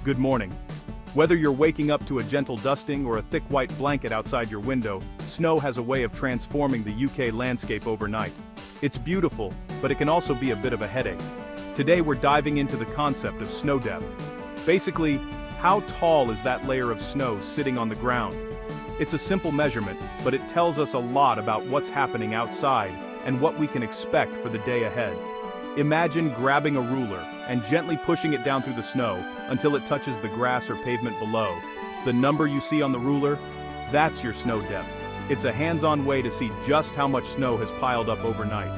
Good morning. Whether you're waking up to a gentle dusting or a thick white blanket outside your window, snow has a way of transforming the UK landscape overnight. It's beautiful, but it can also be a bit of a headache. Today we're diving into the concept of snow depth. Basically, how tall is that layer of snow sitting on the ground? It's a simple measurement, but it tells us a lot about what's happening outside and what we can expect for the day ahead. Imagine grabbing a ruler and gently pushing it down through the snow until it touches the grass or pavement below. The number you see on the ruler? That's your snow depth. It's a hands-on way to see just how much snow has piled up overnight.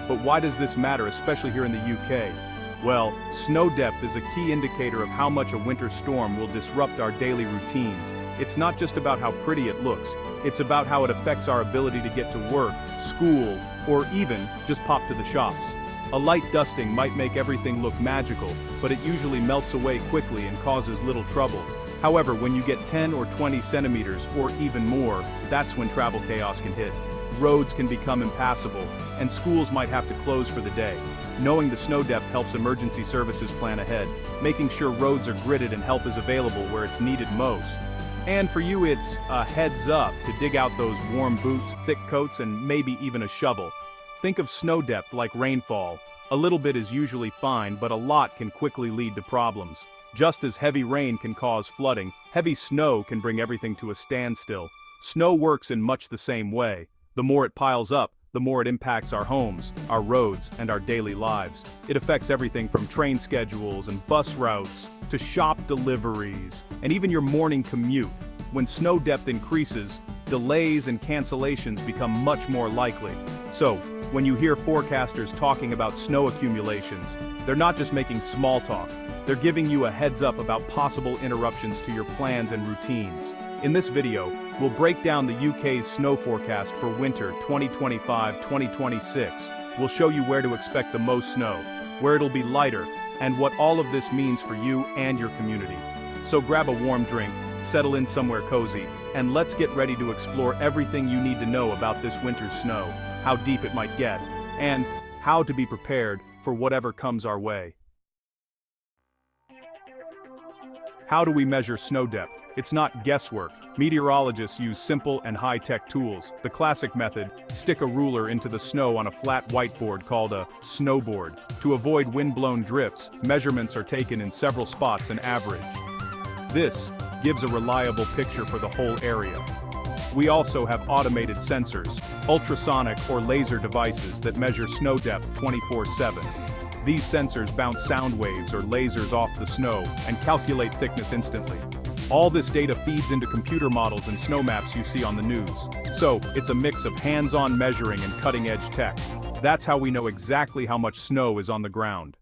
But why does this matter, especially here in the UK? Well, snow depth is a key indicator of how much a winter storm will disrupt our daily routines. It's not just about how pretty it looks, it's about how it affects our ability to get to work, school, or even just pop to the shops. A light dusting might make everything look magical, but it usually melts away quickly and causes little trouble. However, when you get 10 or 20 centimeters or even more, that's when travel chaos can hit. Roads can become impassable, and schools might have to close for the day. Knowing the snow depth helps emergency services plan ahead, making sure roads are gridded and help is available where it's needed most. And for you, it's a heads up to dig out those warm boots, thick coats, and maybe even a shovel. Think of snow depth like rainfall. A little bit is usually fine, but a lot can quickly lead to problems. Just as heavy rain can cause flooding, heavy snow can bring everything to a standstill. Snow works in much the same way. The more it piles up, the more it impacts our homes, our roads, and our daily lives. It affects everything from train schedules and bus routes to shop deliveries, and even your morning commute. When snow depth increases, delays and cancellations become much more likely. So, when you hear forecasters talking about snow accumulations, they're not just making small talk, they're giving you a heads up about possible interruptions to your plans and routines. In this video, we'll break down the UK's snow forecast for winter 2025-2026. We'll show you where to expect the most snow, where it'll be lighter, and what all of this means for you and your community. So grab a warm drink, settle in somewhere cozy, and let's get ready to explore everything you need to know about this winter's snow, how deep it might get, and how to be prepared for whatever comes our way. How do we measure snow depth? It's not guesswork. Meteorologists use simple and high-tech tools. The classic method: stick a ruler into the snow on a flat whiteboard called a snowboard. To avoid wind-blown drifts, measurements are taken in several spots and averaged. This gives a reliable picture for the whole area. We also have automated sensors, ultrasonic or laser devices that measure snow depth 24/7. These sensors bounce sound waves or lasers off the snow and calculate thickness instantly. All this data feeds into computer models and snow maps you see on the news. So, it's a mix of hands-on measuring and cutting-edge tech. That's how we know exactly how much snow is on the ground.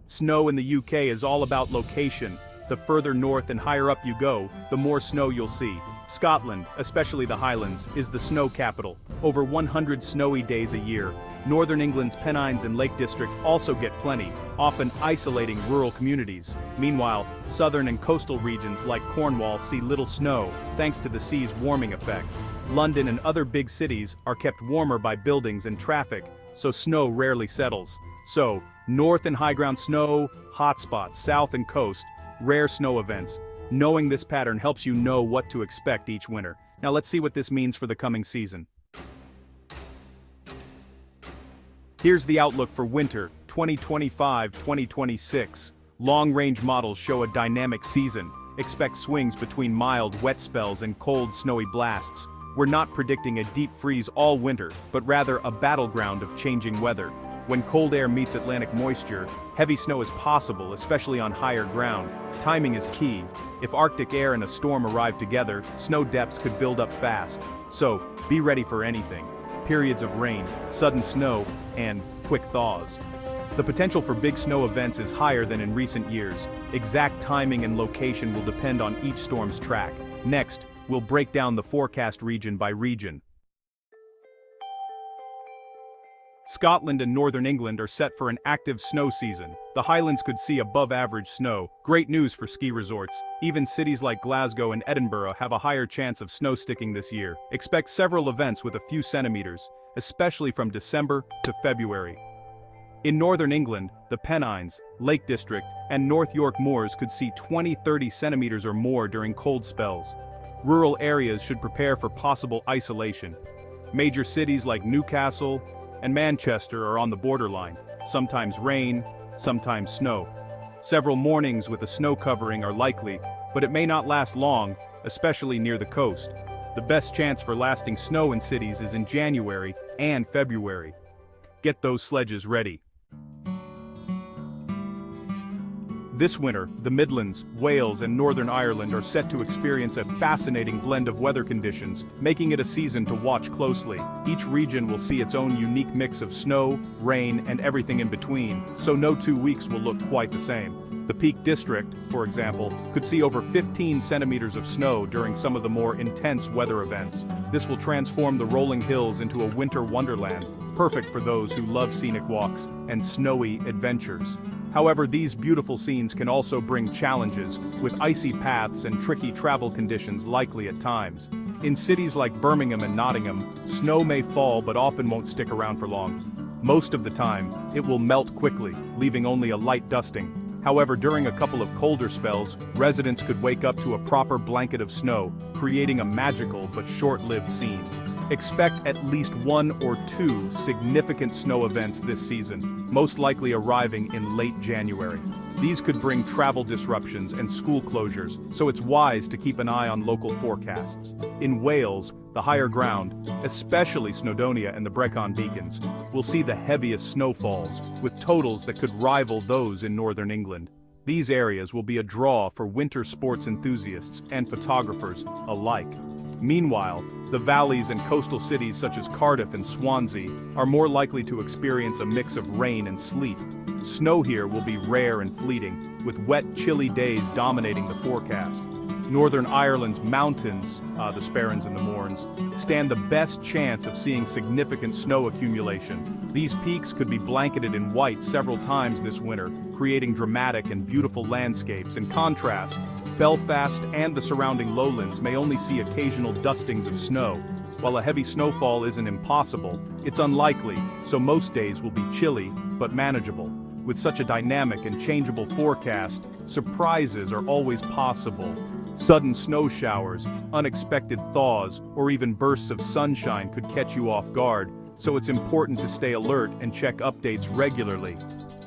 Snow in the UK is all about location. The further north and higher up you go, the more snow you'll see. Scotland, especially the Highlands, is the snow capital. Over 100 snowy days a year. Northern England's Pennines and Lake District also get plenty, often isolating rural communities. Meanwhile, southern and coastal regions like Cornwall see little snow, thanks to the sea's warming effect. London and other big cities are kept warmer by buildings and traffic, so snow rarely settles. So, north and high ground snow, hotspots, south and coast, rare snow events. Knowing this pattern helps you know what to expect each winter. Now let's see what this means for the coming season. Here's the outlook for winter 2025-2026. Long-range models show a dynamic season. Expect swings between mild, wet spells and cold, snowy blasts. We're not predicting a deep freeze all winter, but rather a battleground of changing weather. When cold air meets Atlantic moisture, heavy snow is possible, especially on higher ground. Timing is key. If Arctic air and a storm arrive together, snow depths could build up fast. So, be ready for anything. Periods of rain, sudden snow, and quick thaws. The potential for big snow events is higher than in recent years. Exact timing and location will depend on each storm's track. Next, we'll break down the forecast region by region. Scotland and northern England are set for an active snow season. The Highlands could see above-average snow. Great news for ski resorts. Even cities like Glasgow and Edinburgh have a higher chance of snow sticking this year. Expect several events with a few centimeters, especially from December to February. In northern England, the Pennines, Lake District, and North York moors could see 20-30 centimeters or more during cold spells. Rural areas should prepare for possible isolation. Major cities like Newcastle and Manchester are on the borderline, sometimes rain, sometimes snow. Several mornings with a snow covering are likely, but it may not last long, especially near the coast. The best chance for lasting snow in cities is in January and February. Get those sledges ready. This winter, the Midlands, Wales, and Northern Ireland are set to experience a fascinating blend of weather conditions, making it a season to watch closely. Each region will see its own unique mix of snow, rain, and everything in between, so no 2 weeks will look quite the same. The Peak District, for example, could see over 15 centimeters of snow during some of the more intense weather events. This will transform the rolling hills into a winter wonderland, perfect for those who love scenic walks and snowy adventures. However, these beautiful scenes can also bring challenges, with icy paths and tricky travel conditions likely at times. In cities like Birmingham and Nottingham, snow may fall but often won't stick around for long. Most of the time, it will melt quickly, leaving only a light dusting. However, during a couple of colder spells, residents could wake up to a proper blanket of snow, creating a magical but short-lived scene. Expect at least 1 or 2 significant snow events this season, most likely arriving in late January. These could bring travel disruptions and school closures, so it's wise to keep an eye on local forecasts. In Wales, the higher ground, especially Snowdonia and the Brecon Beacons, will see the heaviest snowfalls, with totals that could rival those in northern England. These areas will be a draw for winter sports enthusiasts and photographers alike. Meanwhile, the valleys and coastal cities such as Cardiff and Swansea are more likely to experience a mix of rain and sleet. Snow here will be rare and fleeting, with wet, chilly days dominating the forecast. Northern Ireland's mountains, the Sperrins and the Mournes, stand the best chance of seeing significant snow accumulation. These peaks could be blanketed in white several times this winter, creating dramatic and beautiful landscapes. In contrast, Belfast and the surrounding lowlands may only see occasional dustings of snow. While a heavy snowfall isn't impossible, it's unlikely, so most days will be chilly, but manageable. With such a dynamic and changeable forecast, surprises are always possible. Sudden snow showers, unexpected thaws, or even bursts of sunshine could catch you off guard, so it's important to stay alert and check updates regularly.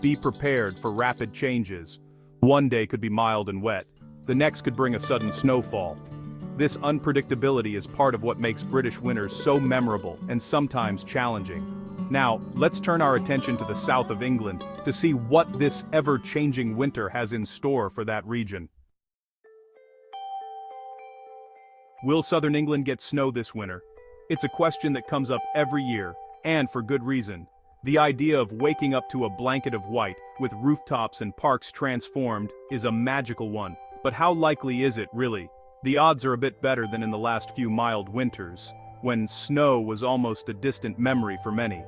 Be prepared for rapid changes. One day could be mild and wet. The next could bring a sudden snowfall. This unpredictability is part of what makes British winters so memorable and sometimes challenging. Now, let's turn our attention to the south of England to see what this ever-changing winter has in store for that region. Will southern England get snow this winter? It's a question that comes up every year, and for good reason. The idea of waking up to a blanket of white, with rooftops and parks transformed, is a magical one. But how likely is it, really? The odds are a bit better than in the last few mild winters, when snow was almost a distant memory for many.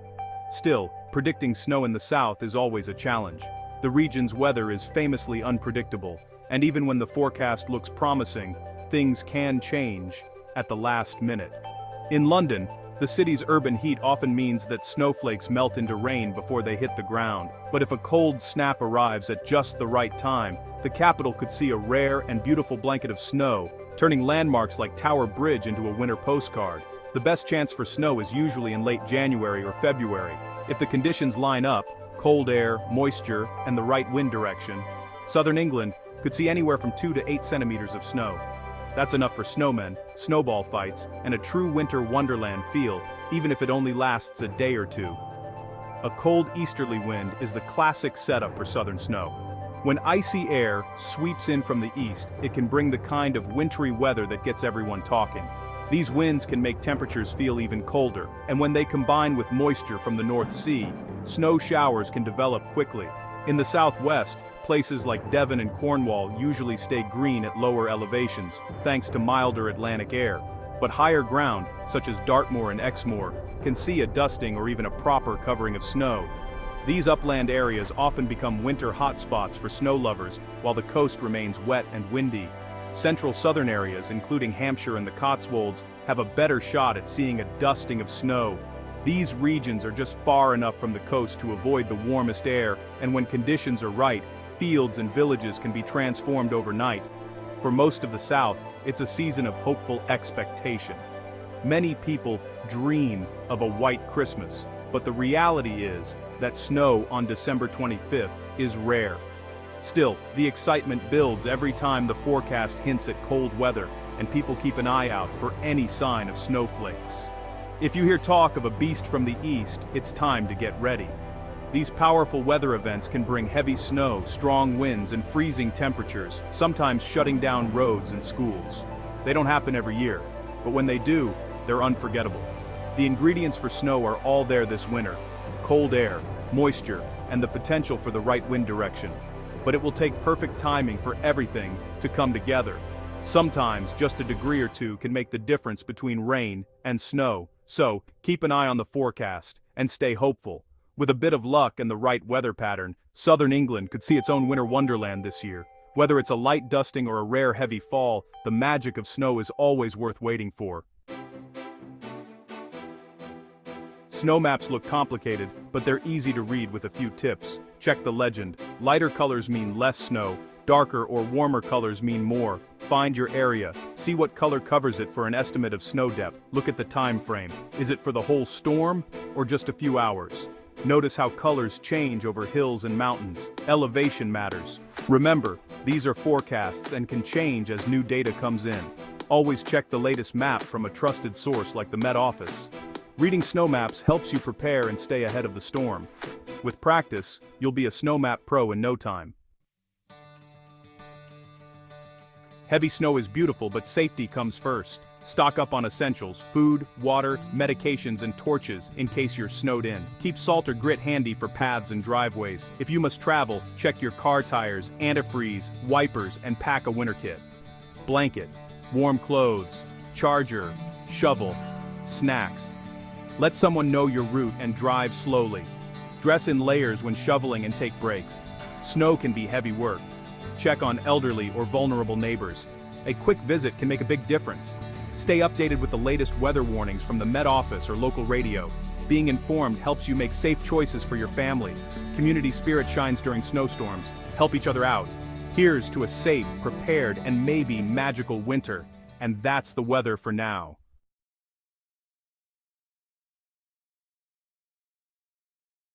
Still, predicting snow in the south is always a challenge. The region's weather is famously unpredictable, and even when the forecast looks promising, things can change at the last minute. In London, the city's urban heat often means that snowflakes melt into rain before they hit the ground. But if a cold snap arrives at just the right time, the capital could see a rare and beautiful blanket of snow, turning landmarks like Tower Bridge into a winter postcard. The best chance for snow is usually in late January or February. If the conditions line up, cold air, moisture, and the right wind direction, southern England could see anywhere from 2 to 8 centimeters of snow. That's enough for snowmen, snowball fights, and a true winter wonderland feel, even if it only lasts a day or two. A cold easterly wind is the classic setup for southern snow. When icy air sweeps in from the east, it can bring the kind of wintry weather that gets everyone talking. These winds can make temperatures feel even colder, and when they combine with moisture from the North Sea, snow showers can develop quickly. In the southwest, places like Devon and Cornwall usually stay green at lower elevations, thanks to milder Atlantic air. But higher ground, such as Dartmoor and Exmoor, can see a dusting or even a proper covering of snow. These upland areas often become winter hotspots for snow lovers, while the coast remains wet and windy. Central southern areas, including Hampshire and the Cotswolds, have a better shot at seeing a dusting of snow. These regions are just far enough from the coast to avoid the warmest air, and when conditions are right, fields and villages can be transformed overnight. For most of the South, it's a season of hopeful expectation. Many people dream of a white Christmas, but the reality is that snow on December 25th is rare. Still, the excitement builds every time the forecast hints at cold weather, and people keep an eye out for any sign of snowflakes. If you hear talk of a beast from the east, it's time to get ready. These powerful weather events can bring heavy snow, strong winds, and freezing temperatures, sometimes shutting down roads and schools. They don't happen every year, but when they do, they're unforgettable. The ingredients for snow are all there this winter: cold air, moisture, and the potential for the right wind direction. But it will take perfect timing for everything to come together. Sometimes just a degree or two can make the difference between rain and snow. So, keep an eye on the forecast and stay hopeful. With a bit of luck and the right weather pattern, southern England could see its own winter wonderland this year. Whether it's a light dusting or a rare heavy fall, the magic of snow is always worth waiting for. Snow maps look complicated, but they're easy to read with a few tips. Check the legend. Lighter colors mean less snow, darker or warmer colors mean more. Find your area. See what color covers it for an estimate of snow depth. Look at the time frame. Is it for the whole storm or just a few hours? Notice how colors change over hills and mountains. Elevation matters. Remember, these are forecasts and can change as new data comes in. Always check the latest map from a trusted source like the Met Office. Reading snow maps helps you prepare and stay ahead of the storm. With practice, you'll be a snow map pro in no time. Heavy snow is beautiful, but safety comes first. Stock up on essentials: food, water, medications, and torches in case you're snowed in. Keep salt or grit handy for paths and driveways. If you must travel, check your car tires, antifreeze, wipers, and pack a winter kit. Blanket, warm clothes, charger, shovel, snacks. Let someone know your route and drive slowly. Dress in layers when shoveling and take breaks. Snow can be heavy work. Check on elderly or vulnerable neighbors. A quick visit can make a big difference. Stay updated with the latest weather warnings from the Met Office or local radio. Being informed helps you make safe choices for your family. Community spirit shines during snowstorms. Help each other out. Here's to a safe, prepared, and maybe magical winter. And that's the weather for now.